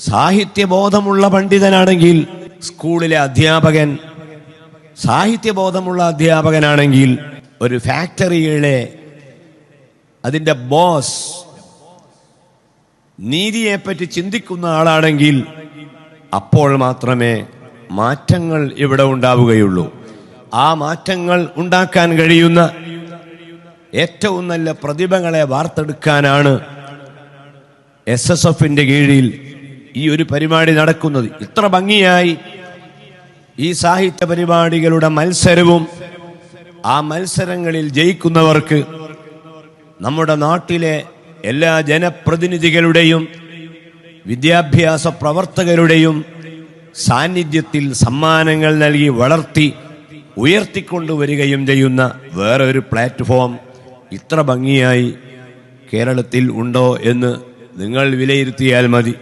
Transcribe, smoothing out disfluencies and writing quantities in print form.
സാഹിത്യബോധമുള്ള പണ്ഡിതനാണെങ്കിൽ സ്കൂളിലെ അധ്യാപകൻ, സാഹിത്യബോധമുള്ള അധ്യാപകനാണെങ്കിൽ ഒരു ഫാക്ടറിയിലെ അതിൻ്റെ ബോസ് നീതിയെപ്പറ്റി ചിന്തിക്കുന്ന ആളാണെങ്കിൽ അപ്പോൾ മാത്രമേ മാറ്റങ്ങൾ ഇവിടെ ഉണ്ടാവുകയുള്ളൂ. ആ മാറ്റങ്ങൾ ഉണ്ടാക്കാൻ കഴിയുന്ന ഏറ്റവും നല്ല പ്രതിഭകളെ വാർത്തെടുക്കാനാണ് SSFന്റെ കീഴിൽ ഈ ഒരു പരിപാടി നടക്കുന്നത്. ഇത്ര ഭംഗിയായി ഈ സാഹിത്യ പരിപാടികളുടെ മത്സരവും ആ മത്സരങ്ങളിൽ ജയിക്കുന്നവർക്ക് നമ്മുടെ നാട്ടിലെ എല്ലാ ജനപ്രതിനിധികളുടെയും വിദ്യാഭ്യാസ പ്രവർത്തകരുടെയും സാന്നിധ്യത്തിൽ സമ്മാനങ്ങൾ നൽകി വളർത്തി ഉയർത്തിക്കൊണ്ടുവരികയും ചെയ്യുന്ന വേറൊരു പ്ലാറ്റ്ഫോം ഇത്ര ഭംഗിയായി കേരളത്തിൽ ഉണ്ടോ എന്ന് നിങ്ങൾ വിലയിരുത്തിയാൽ മതി.